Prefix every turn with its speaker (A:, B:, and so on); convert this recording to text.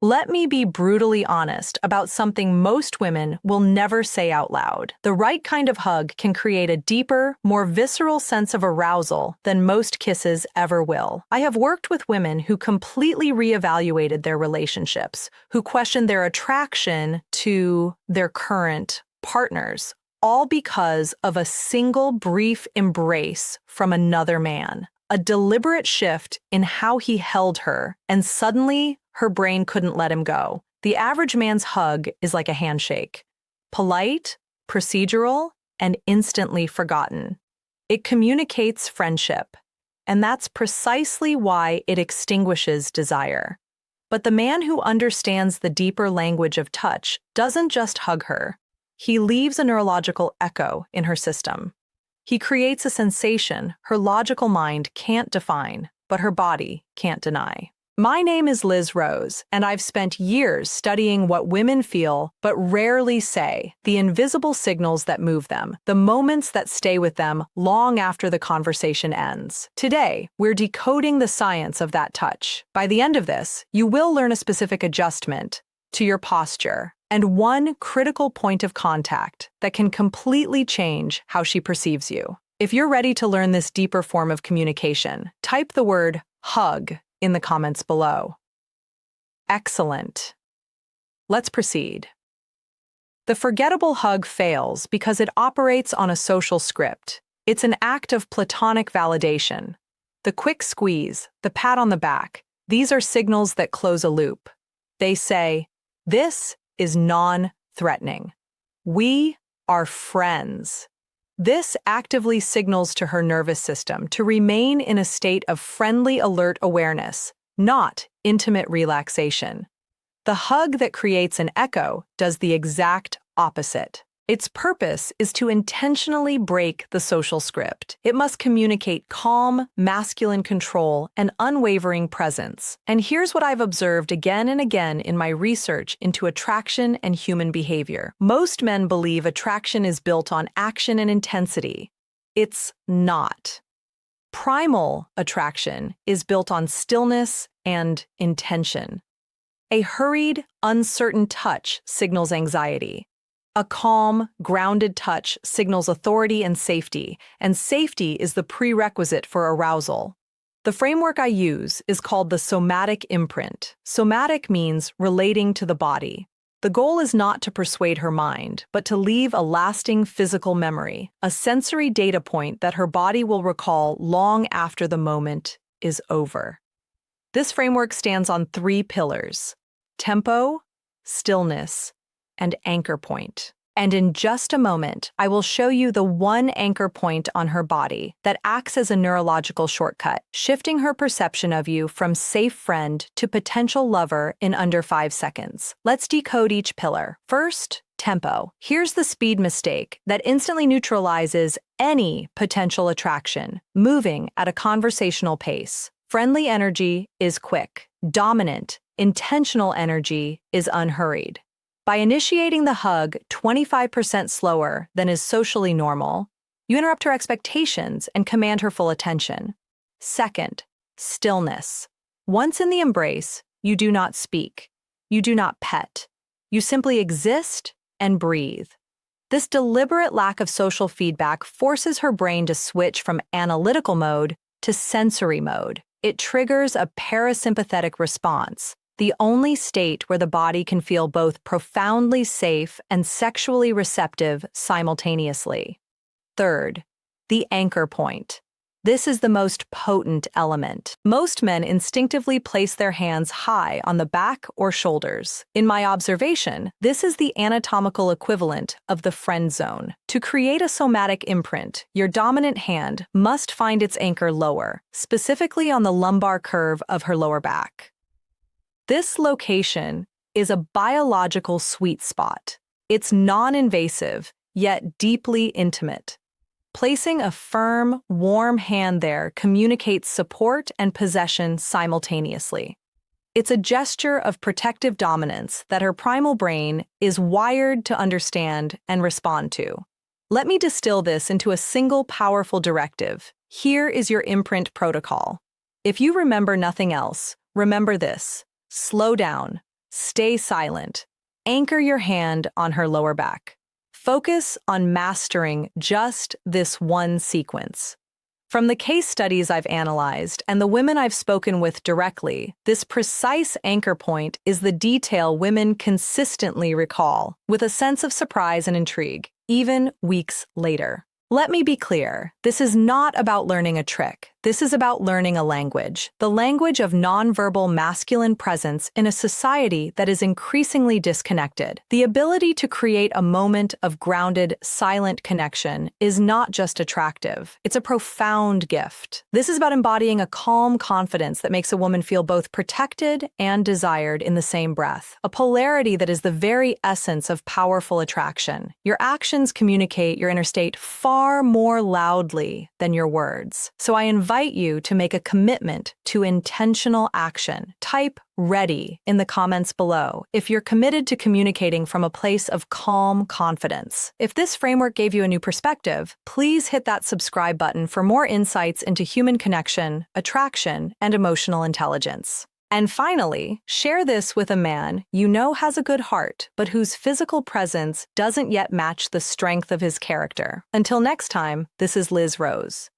A: Let me be brutally honest about something most women will never say out loud. The right kind of hug can create a deeper, more visceral sense of arousal than most kisses ever will. I have worked with women who completely reevaluated their relationships, who questioned their attraction to their current partners, all because of a single brief embrace from another man. A deliberate shift in how he held her, and suddenly her brain couldn't let him go. The average man's hug is like a handshake. Polite, procedural, and instantly forgotten. It communicates friendship, and that's precisely why it extinguishes desire. But the man who understands the deeper language of touch doesn't just hug her. He leaves a neurological echo in her system. He creates a sensation her logical mind can't define, but her body can't deny. My name is Liz Rose, and I've spent years studying what women feel but rarely say, the invisible signals that move them, the moments that stay with them long after the conversation ends. Today, we're decoding the science of that touch. By the end of this, you will learn a specific adjustment to your posture and one critical point of contact that can completely change how she perceives you. If you're ready to learn this deeper form of communication, type the word hug in the comments below. Excellent. Let's proceed. The forgettable hug fails because it operates on a social script. It's an act of platonic validation. The quick squeeze, the pat on the back, these are signals that close a loop. They say, "This is non-threatening. We are friends." This actively signals to her nervous system to remain in a state of friendly alert awareness, not intimate relaxation. The hug that creates an echo does the exact opposite. Its purpose is to intentionally break the social script. It must communicate calm, masculine control, and unwavering presence. And here's what I've observed again and again in my research into attraction and human behavior. Most men believe attraction is built on action and intensity. It's not. Primal attraction is built on stillness and intention. A hurried, uncertain touch signals anxiety. A calm, grounded touch signals authority and safety is the prerequisite for arousal. The framework I use is called the somatic imprint. Somatic means relating to the body. The goal is not to persuade her mind, but to leave a lasting physical memory, a sensory data point that her body will recall long after the moment is over. This framework stands on 3 pillars: tempo, stillness, and anchor point. And in just a moment, I will show you the one anchor point on her body that acts as a neurological shortcut, shifting her perception of you from safe friend to potential lover in under 5 seconds. Let's decode each pillar. First, tempo. Here's the speed mistake that instantly neutralizes any potential attraction, moving at a conversational pace. Friendly energy is quick. Dominant, intentional energy is unhurried. By initiating the hug 25% slower than is socially normal, you interrupt her expectations and command her full attention. Second, stillness. Once in the embrace, you do not speak. You do not pet. You simply exist and breathe. This deliberate lack of social feedback forces her brain to switch from analytical mode to sensory mode. It triggers a parasympathetic response, the only state where the body can feel both profoundly safe and sexually receptive simultaneously. Third, the anchor point. This is the most potent element. Most men instinctively place their hands high on the back or shoulders. In my observation, this is the anatomical equivalent of the friend zone. To create a somatic imprint, your dominant hand must find its anchor lower, specifically on the lumbar curve of her lower back. This location is a biological sweet spot. It's non-invasive, yet deeply intimate. Placing a firm, warm hand there communicates support and possession simultaneously. It's a gesture of protective dominance that her primal brain is wired to understand and respond to. Let me distill this into a single powerful directive. Here is your imprint protocol. If you remember nothing else, remember this. Slow down, Stay silent. Anchor your hand on her lower back. Focus on mastering just this one sequence. From the case studies I've analyzed and the women I've spoken with directly, this precise anchor point is the detail women consistently recall, with a sense of surprise and intrigue, even weeks later. Let me be clear, this is not about learning a trick. This is about learning a language, the language of nonverbal masculine presence in a society that is increasingly disconnected. The ability to create a moment of grounded, silent connection is not just attractive, it's a profound gift. This is about embodying a calm confidence that makes a woman feel both protected and desired in the same breath, a polarity that is the very essence of powerful attraction. Your actions communicate your inner state far more loudly than your words. So I invite you to make a commitment to intentional action. Type "ready" in the comments below if you're committed to communicating from a place of calm confidence. If this framework gave you a new perspective, please hit that subscribe button for more insights into human connection, attraction, and emotional intelligence. And finally, share this with a man you know has a good heart, but whose physical presence doesn't yet match the strength of his character. Until next time, this is Liz Rose.